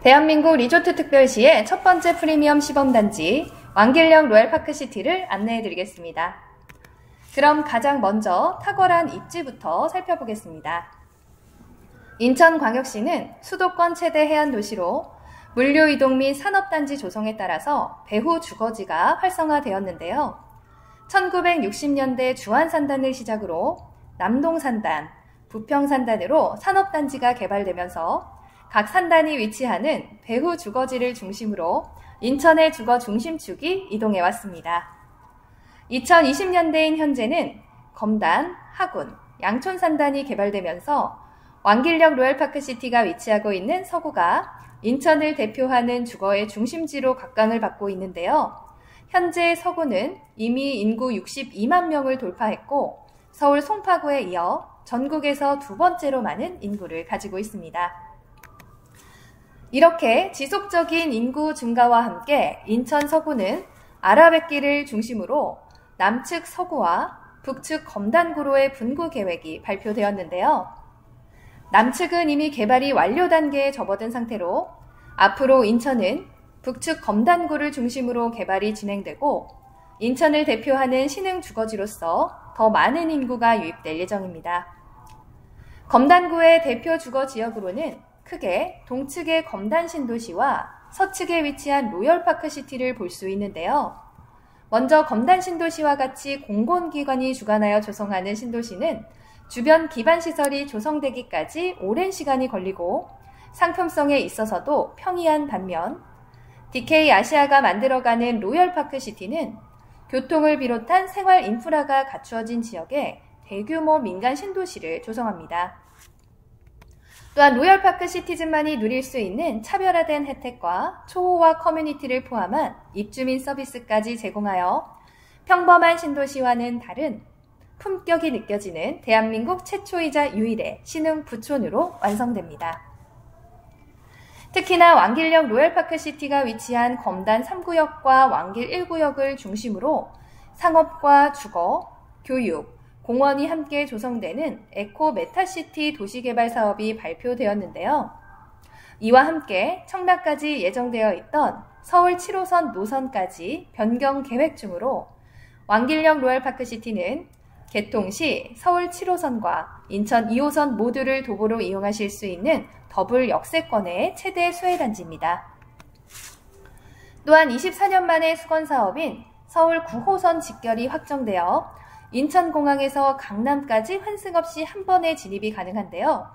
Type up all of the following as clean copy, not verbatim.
대한민국 리조트 특별시의 첫 번째 프리미엄 시범단지 왕길령 로얄파크시티를 안내해드리겠습니다. 그럼 가장 먼저 탁월한 입지부터 살펴보겠습니다. 인천광역시는 수도권 최대 해안도시로 물류이동 및 산업단지 조성에 따라서 배후 주거지가 활성화되었는데요. 1960년대 주안산단을 시작으로 남동산단, 부평산단으로 산업단지가 개발되면서 각 산단이 위치하는 배후 주거지를 중심으로 인천의 주거 중심축이 이동해 왔습니다. 2020년대인 현재는 검단, 하군, 양촌산단이 개발되면서 왕길령 로얄파크시티가 위치하고 있는 서구가 인천을 대표하는 주거의 중심지로 각광을 받고 있는데요. 현재 서구는 이미 인구 62만 명을 돌파했고 서울 송파구에 이어 전국에서 두 번째로 많은 인구를 가지고 있습니다. 이렇게 지속적인 인구 증가와 함께 인천 서구는 아라뱃길을 중심으로 남측 서구와 북측 검단구로의 분구 계획이 발표되었는데요. 남측은 이미 개발이 완료 단계에 접어든 상태로 앞으로 인천은 북측 검단구를 중심으로 개발이 진행되고 인천을 대표하는 신흥 주거지로서 더 많은 인구가 유입될 예정입니다. 검단구의 대표 주거 지역으로는 크게 동측의 검단 신도시와 서측에 위치한 로열파크시티를 볼 수 있는데요. 먼저 검단 신도시와 같이 공공기관이 주관하여 조성하는 신도시는 주변 기반시설이 조성되기까지 오랜 시간이 걸리고 상품성에 있어서도 평이한 반면 DK 아시아가 만들어가는 로열파크시티는 교통을 비롯한 생활 인프라가 갖추어진 지역에 대규모 민간 신도시를 조성합니다. 또한 로얄파크시티즌만이 누릴 수 있는 차별화된 혜택과 초호화 커뮤니티를 포함한 입주민 서비스까지 제공하여 평범한 신도시와는 다른 품격이 느껴지는 대한민국 최초이자 유일의 신흥 부촌으로 완성됩니다. 특히나 왕길령 로얄파크시티가 위치한 검단 3구역과 왕길 1구역을 중심으로 상업과 주거, 교육, 공원이 함께 조성되는 에코 메타시티 도시개발 사업이 발표되었는데요. 이와 함께 청라까지 예정되어 있던 서울 7호선 노선까지 변경 계획 중으로 왕길령 로얄파크시티는 개통 시 서울 7호선과 인천 2호선 모두를 도보로 이용하실 수 있는 더블 역세권의 최대 수혜단지입니다. 또한 24년 만에 수건 사업인 서울 9호선 직결이 확정되어 인천공항에서 강남까지 환승 없이 한 번에 진입이 가능한데요.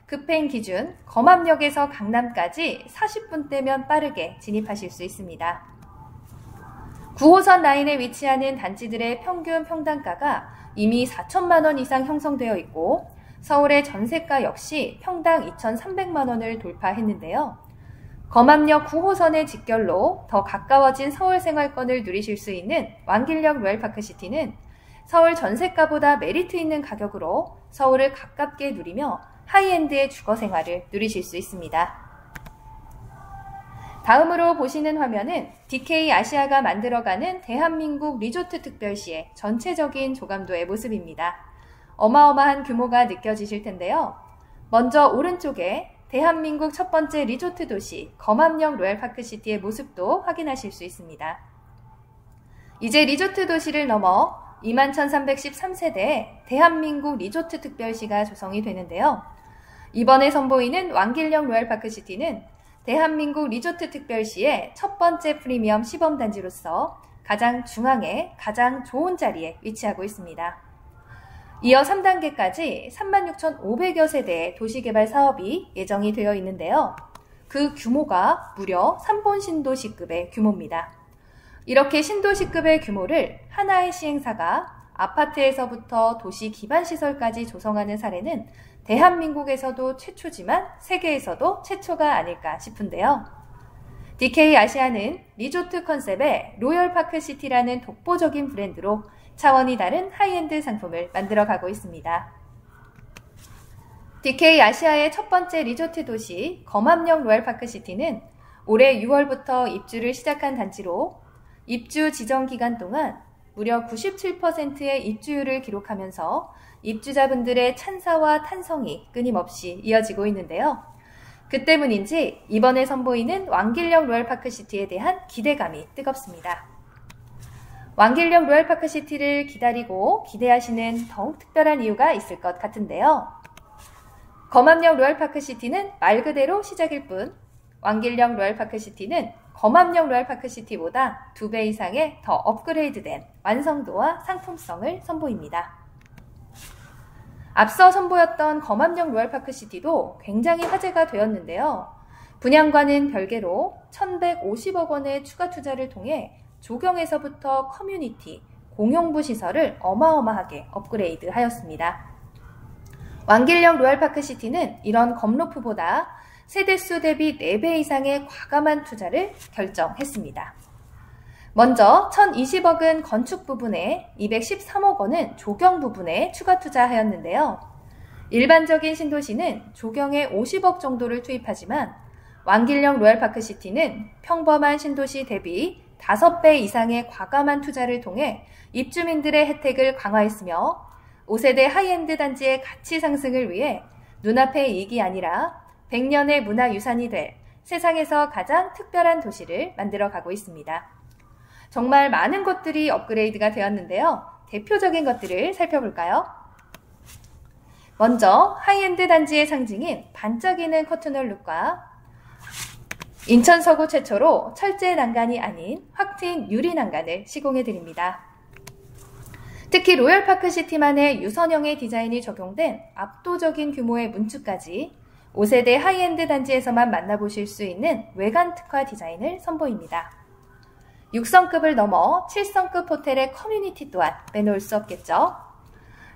급행 기준 검암역에서 강남까지 40분대면 빠르게 진입하실 수 있습니다. 9호선 라인에 위치하는 단지들의 평균 평당가가 이미 4천만 원 이상 형성되어 있고 서울의 전세가 역시 평당 2,300만 원을 돌파했는데요. 검암역 9호선의 직결로 더 가까워진 서울 생활권을 누리실 수 있는 왕길령 로얄파크시티는 서울 전세가보다 메리트 있는 가격으로 서울을 가깝게 누리며 하이엔드의 주거 생활을 누리실 수 있습니다. 다음으로 보시는 화면은 DK 아시아가 만들어가는 대한민국 리조트 특별시의 전체적인 조감도의 모습입니다. 어마어마한 규모가 느껴지실 텐데요. 먼저 오른쪽에 대한민국 첫 번째 리조트 도시 검암역 로얄파크시티의 모습도 확인하실 수 있습니다. 이제 리조트 도시를 넘어 21,313세대의 대한민국 리조트 특별시가 조성이 되는데요. 이번에 선보이는 왕길령 로얄파크시티는 대한민국 리조트 특별시의 첫 번째 프리미엄 시범단지로서 가장 중앙에 가장 좋은 자리에 위치하고 있습니다. 이어 3단계까지 36,500여 세대의 도시개발 사업이 예정이 되어 있는데요. 그 규모가 무려 3본 신도시급의 규모입니다. 이렇게 신도시급의 규모를 하나의 시행사가 아파트에서부터 도시 기반시설까지 조성하는 사례는 대한민국에서도 최초지만 세계에서도 최초가 아닐까 싶은데요. DK 아시아는 리조트 컨셉의 로열파크시티라는 독보적인 브랜드로 차원이 다른 하이엔드 상품을 만들어가고 있습니다. DK 아시아의 첫 번째 리조트 도시 검암역 로얄파크시티는 올해 6월부터 입주를 시작한 단지로 입주 지정 기간 동안 무려 97%의 입주율을 기록하면서 입주자분들의 찬사와 탄성이 끊임없이 이어지고 있는데요. 그 때문인지 이번에 선보이는 왕길령 로얄파크시티에 대한 기대감이 뜨겁습니다. 왕길령 로얄파크시티를 기다리고 기대하시는 더욱 특별한 이유가 있을 것 같은데요. 검암역 로얄파크시티는 말 그대로 시작일 뿐 왕길령 로얄파크시티는 검암역 로얄파크시티보다 2배 이상의 더 업그레이드된 완성도와 상품성을 선보입니다. 앞서 선보였던 검암역 로얄파크시티도 굉장히 화제가 되었는데요. 분양과는 별개로 1,150억 원의 추가 투자를 통해 조경에서부터 커뮤니티, 공용부 시설을 어마어마하게 업그레이드 하였습니다. 왕길령 로얄파크시티는 이런 검로프보다 세대수 대비 4배 이상의 과감한 투자를 결정했습니다. 먼저 1,020억은 건축 부분에 213억 원은 조경 부분에 추가 투자하였는데요. 일반적인 신도시는 조경에 50억 정도를 투입하지만 왕길령 로얄파크시티는 평범한 신도시 대비 5배 이상의 과감한 투자를 통해 입주민들의 혜택을 강화했으며 5세대 하이엔드 단지의 가치 상승을 위해 눈앞의 이익이 아니라 100년의 문화유산이 될 세상에서 가장 특별한 도시를 만들어가고 있습니다. 정말 많은 것들이 업그레이드가 되었는데요. 대표적인 것들을 살펴볼까요? 먼저 하이엔드 단지의 상징인 반짝이는 커튼홀 룩과 인천 서구 최초로 철제 난간이 아닌 확 트인 유리 난간을 시공해드립니다. 특히 로얄파크시티만의 유선형의 디자인이 적용된 압도적인 규모의 문축까지 5세대 하이엔드 단지에서만 만나보실 수 있는 외관 특화 디자인을 선보입니다. 6성급을 넘어 7성급 호텔의 커뮤니티 또한 빼놓을 수 없겠죠.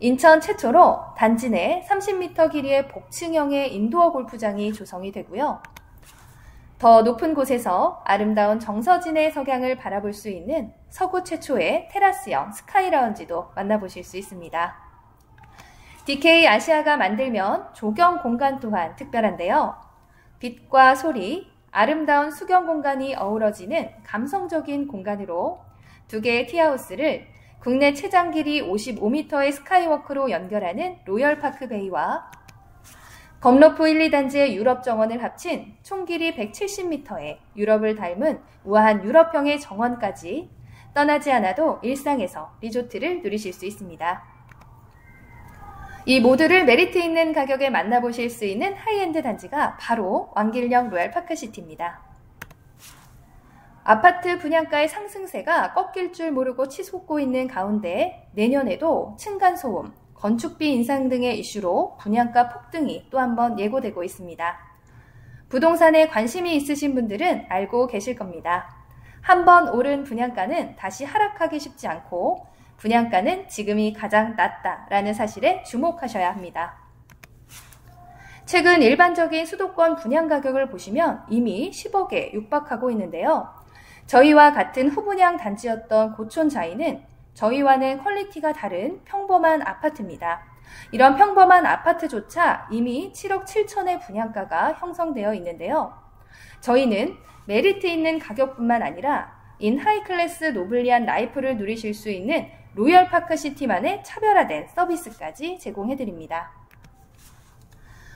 인천 최초로 단지 내 30m 길이의 복층형의 인도어 골프장이 조성이 되고요. 더 높은 곳에서 아름다운 정서진의 석양을 바라볼 수 있는 서구 최초의 테라스형 스카이 라운지도 만나보실 수 있습니다. DK 아시아가 만들면 조경 공간 또한 특별한데요. 빛과 소리, 아름다운 수경 공간이 어우러지는 감성적인 공간으로 2개의 티하우스를 국내 최장 길이 55m의 스카이워크로 연결하는 로열파크 베이와 검로프 1, 2단지의 유럽 정원을 합친 총 길이 170m의 유럽을 닮은 우아한 유럽형의 정원까지 떠나지 않아도 일상에서 리조트를 누리실 수 있습니다. 이 모두를 메리트 있는 가격에 만나보실 수 있는 하이엔드 단지가 바로 왕길령 로얄파크시티입니다. 아파트 분양가의 상승세가 꺾일 줄 모르고 치솟고 있는 가운데 내년에도 층간소음, 건축비 인상 등의 이슈로 분양가 폭등이 또 한 번 예고되고 있습니다. 부동산에 관심이 있으신 분들은 알고 계실 겁니다. 한번 오른 분양가는 다시 하락하기 쉽지 않고 분양가는 지금이 가장 낮다라는 사실에 주목하셔야 합니다. 최근 일반적인 수도권 분양 가격을 보시면 이미 10억에 육박하고 있는데요. 저희와 같은 후분양 단지였던 고촌자이는 저희와는 퀄리티가 다른 평범한 아파트입니다. 이런 평범한 아파트조차 이미 7억 7천의 분양가가 형성되어 있는데요. 저희는 메리트 있는 가격뿐만 아니라 인하이클래스 노블리한 라이프를 누리실 수 있는 로얄파크시티만의 차별화된 서비스까지 제공해드립니다.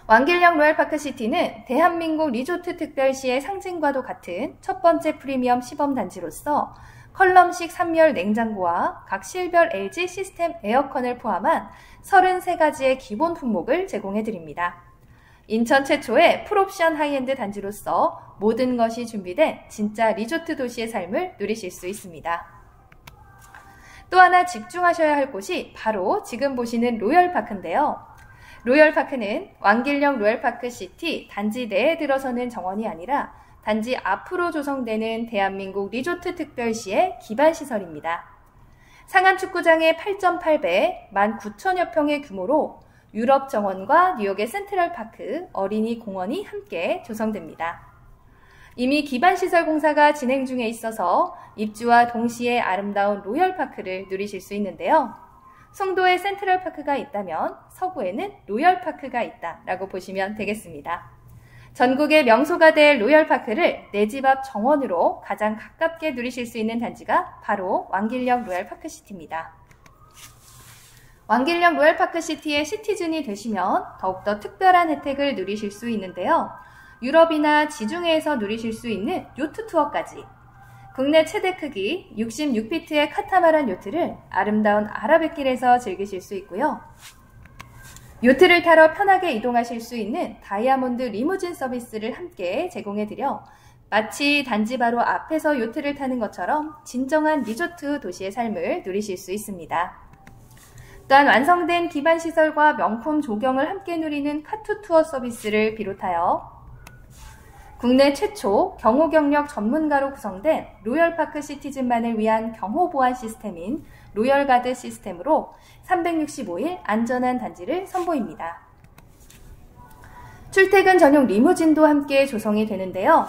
왕길령 로얄파크시티는 대한민국 리조트 특별시의 상징과도 같은 첫 번째 프리미엄 시범단지로서 컬럼식 3열 냉장고와 각 실별 LG 시스템 에어컨을 포함한 33가지의 기본 품목을 제공해드립니다. 인천 최초의 풀옵션 하이엔드 단지로서 모든 것이 준비된 진짜 리조트 도시의 삶을 누리실 수 있습니다. 또 하나 집중하셔야 할 곳이 바로 지금 보시는 로열파크인데요. 로열파크는 왕길령 로얄파크시티 단지 내에 들어서는 정원이 아니라 단지 앞으로 조성되는 대한민국 리조트 특별시의 기반시설입니다. 상암축구장의 8.8배, 19,000여 평의 규모로 유럽 정원과 뉴욕의 센트럴파크, 어린이 공원이 함께 조성됩니다. 이미 기반시설 공사가 진행 중에 있어서 입주와 동시에 아름다운 로열파크를 누리실 수 있는데요. 송도에 센트럴파크가 있다면 서구에는 로열파크가 있다라고 보시면 되겠습니다. 전국의 명소가 될 로열파크를 내 집 앞 정원으로 가장 가깝게 누리실 수 있는 단지가 바로 왕길령 로얄파크시티입니다. 왕길령 로얄파크시티의 시티즌이 되시면 더욱더 특별한 혜택을 누리실 수 있는데요. 유럽이나 지중해에서 누리실 수 있는 요트 투어까지 국내 최대 크기 66피트의 카타마란 요트를 아름다운 아라뱃길에서 즐기실 수 있고요. 요트를 타러 편하게 이동하실 수 있는 다이아몬드 리무진 서비스를 함께 제공해드려 마치 단지 바로 앞에서 요트를 타는 것처럼 진정한 리조트 도시의 삶을 누리실 수 있습니다. 또한 완성된 기반시설과 명품 조경을 함께 누리는 카투 투어 서비스를 비롯하여 국내 최초 경호 경력 전문가로 구성된 로열파크 시티즌만을 위한 경호 보안 시스템인 로열가드 시스템으로 365일 안전한 단지를 선보입니다. 출퇴근 전용 리무진도 함께 조성이 되는데요.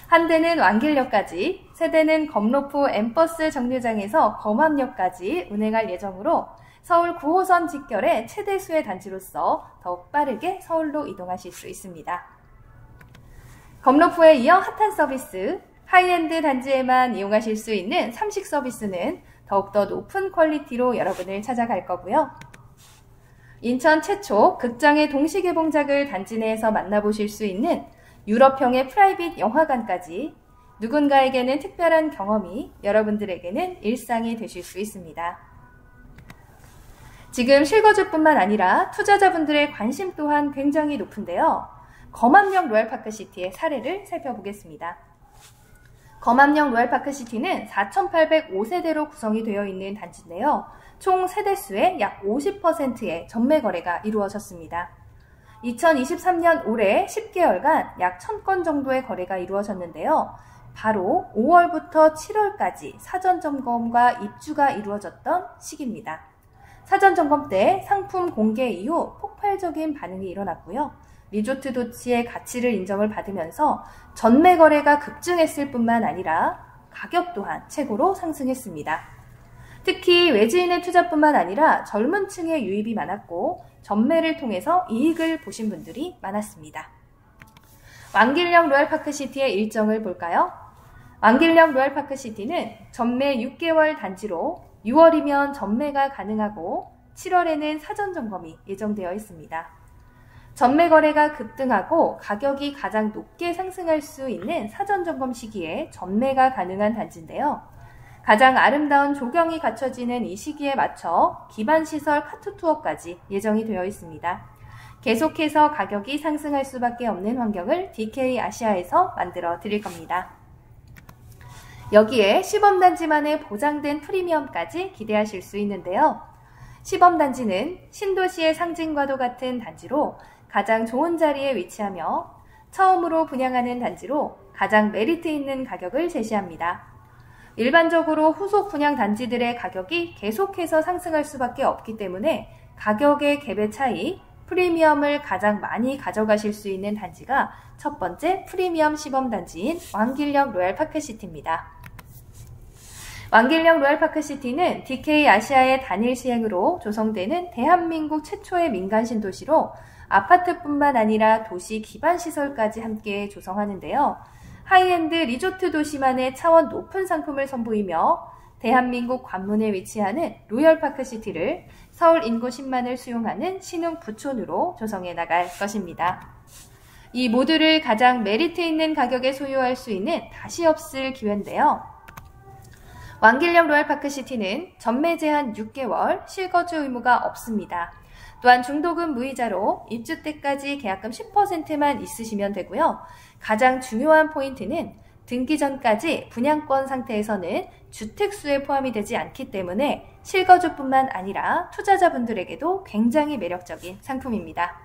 한 대는 왕길역까지, 세 대는 검로포 M버스 정류장에서 검암역까지 운행할 예정으로 서울 9호선 직결의 최대 수의 단지로서 더욱 빠르게 서울로 이동하실 수 있습니다. 검로포에 이어 핫한 서비스, 하이엔드 단지에만 이용하실 수 있는 삼식 서비스는 더욱더 높은 퀄리티로 여러분을 찾아갈 거고요. 인천 최초 극장의 동시개봉작을 단지 내에서 만나보실 수 있는 유럽형의 프라이빗 영화관까지 누군가에게는 특별한 경험이, 여러분들에게는 일상이 되실 수 있습니다. 지금 실거주뿐만 아니라 투자자분들의 관심 또한 굉장히 높은데요. 검암역 로얄파크시티의 사례를 살펴보겠습니다. 검암역 로얄파크시티는 4,805세대로 구성이 되어 있는 단지인데요. 총 세대수의 약 50%의 전매 거래가 이루어졌습니다. 2023년 올해 10개월간 약 1,000건 정도의 거래가 이루어졌는데요. 바로 5월부터 7월까지 사전 점검과 입주가 이루어졌던 시기입니다. 사전 점검 때 상품 공개 이후 폭발적인 반응이 일어났고요. 리조트 도시의 가치를 인정을 받으면서 전매 거래가 급증했을 뿐만 아니라 가격 또한 최고로 상승했습니다. 특히 외지인의 투자뿐만 아니라 젊은 층의 유입이 많았고 전매를 통해서 이익을 보신 분들이 많았습니다. 왕길역 로얄파크시티의 일정을 볼까요? 왕길역 로얄파크시티는 전매 6개월 단지로 6월이면 전매가 가능하고 7월에는 사전 점검이 예정되어 있습니다. 전매 거래가 급등하고 가격이 가장 높게 상승할 수 있는 사전 점검 시기에 전매가 가능한 단지인데요. 가장 아름다운 조경이 갖춰지는 이 시기에 맞춰 기반시설 카투 투어까지 예정이 되어 있습니다. 계속해서 가격이 상승할 수밖에 없는 환경을 DK 아시아에서 만들어 드릴 겁니다. 여기에 시범단지만의 보장된 프리미엄까지 기대하실 수 있는데요. 시범단지는 신도시의 상징과도 같은 단지로 가장 좋은 자리에 위치하며 처음으로 분양하는 단지로 가장 메리트 있는 가격을 제시합니다. 일반적으로 후속 분양 단지들의 가격이 계속해서 상승할 수밖에 없기 때문에 가격의 갭의 차이, 프리미엄을 가장 많이 가져가실 수 있는 단지가 첫 번째 프리미엄 시범단지인 왕길역 로얄파크시티입니다. 왕길역 로얄파크시티는 DK 아시아의 단일 시행으로 조성되는 대한민국 최초의 민간 신도시로 아파트뿐만 아니라 도시 기반시설까지 함께 조성하는데요. 하이엔드 리조트 도시만의 차원 높은 상품을 선보이며 대한민국 관문에 위치하는 로얄파크시티를 서울 인구 10만을 수용하는 신흥 부촌으로 조성해 나갈 것입니다. 이 모두를 가장 메리트 있는 가격에 소유할 수 있는 다시 없을 기회인데요. 왕길역 로얄파크시티는 전매 제한 6개월, 실거주 의무가 없습니다. 또한 중도금 무이자로 입주 때까지 계약금 10%만 있으시면 되고요. 가장 중요한 포인트는 등기 전까지 분양권 상태에서는 주택수에 포함이 되지 않기 때문에 실거주뿐만 아니라 투자자분들에게도 굉장히 매력적인 상품입니다.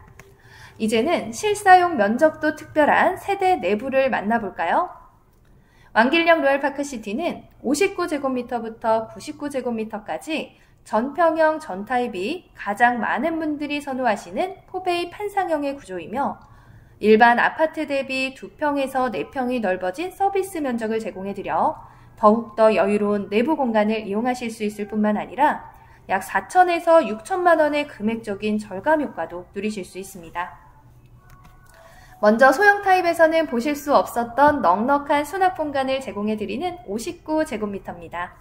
이제는 실사용 면적도 특별한 세대 내부를 만나볼까요? 왕길역 로얄파크시티는 59제곱미터부터 99제곱미터까지 전평형 전타입이 가장 많은 분들이 선호하시는 포베이 판상형의 구조이며 일반 아파트 대비 2평에서 4평이 넓어진 서비스 면적을 제공해드려 더욱더 여유로운 내부 공간을 이용하실 수 있을 뿐만 아니라 약 4천에서 6천만 원의 금액적인 절감 효과도 누리실 수 있습니다. 먼저 소형 타입에서는 보실 수 없었던 넉넉한 수납 공간을 제공해드리는 59제곱미터입니다.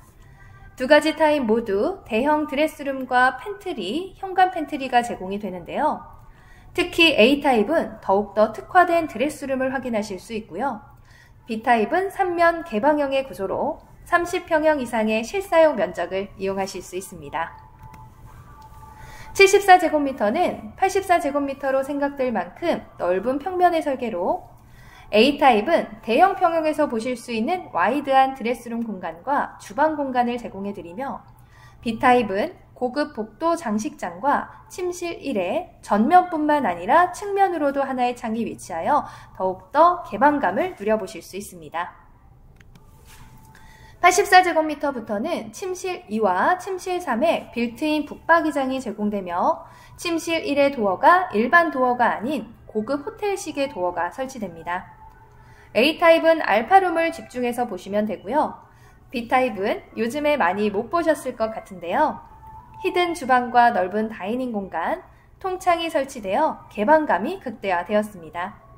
두 가지 타입 모두 대형 드레스룸과 팬트리, 현관 팬트리가 제공이 되는데요. 특히 A타입은 더욱더 특화된 드레스룸을 확인하실 수 있고요. B타입은 3면 개방형의 구조로 30평형 이상의 실사용 면적을 이용하실 수 있습니다. 74제곱미터는 84제곱미터로 생각될 만큼 넓은 평면의 설계로 A타입은 대형 평형에서 보실 수 있는 와이드한 드레스룸 공간과 주방 공간을 제공해드리며 B타입은 고급 복도 장식장과 침실 1에 전면뿐만 아니라 측면으로도 하나의 창이 위치하여 더욱더 개방감을 누려보실 수 있습니다. 84제곱미터부터는 침실 2와 침실 3에 빌트인 북박이장이 제공되며 침실 1의 도어가 일반 도어가 아닌 고급 호텔식의 도어가 설치됩니다. A타입은 알파룸을 집중해서 보시면 되고요. B타입은 요즘에 많이 못 보셨을 것 같은데요. 히든 주방과 넓은 다이닝 공간, 통창이 설치되어 개방감이 극대화되었습니다.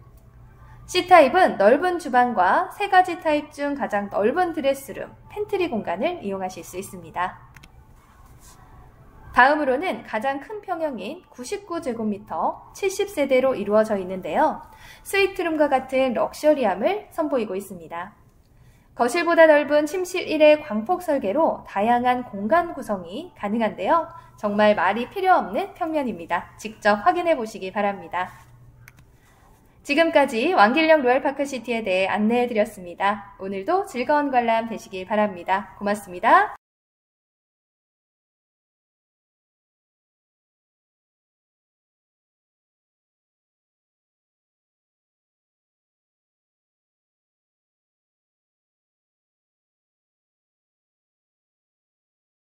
C타입은 넓은 주방과 3가지 타입 중 가장 넓은 드레스룸, 팬트리 공간을 이용하실 수 있습니다. 다음으로는 가장 큰 평형인 99제곱미터 70세대로 이루어져 있는데요. 스위트룸과 같은 럭셔리함을 선보이고 있습니다. 거실보다 넓은 침실 1의 광폭 설계로 다양한 공간 구성이 가능한데요. 정말 말이 필요 없는 평면입니다. 직접 확인해 보시기 바랍니다. 지금까지 왕길령 로얄파크시티에 대해 안내해 드렸습니다. 오늘도 즐거운 관람 되시길 바랍니다. 고맙습니다.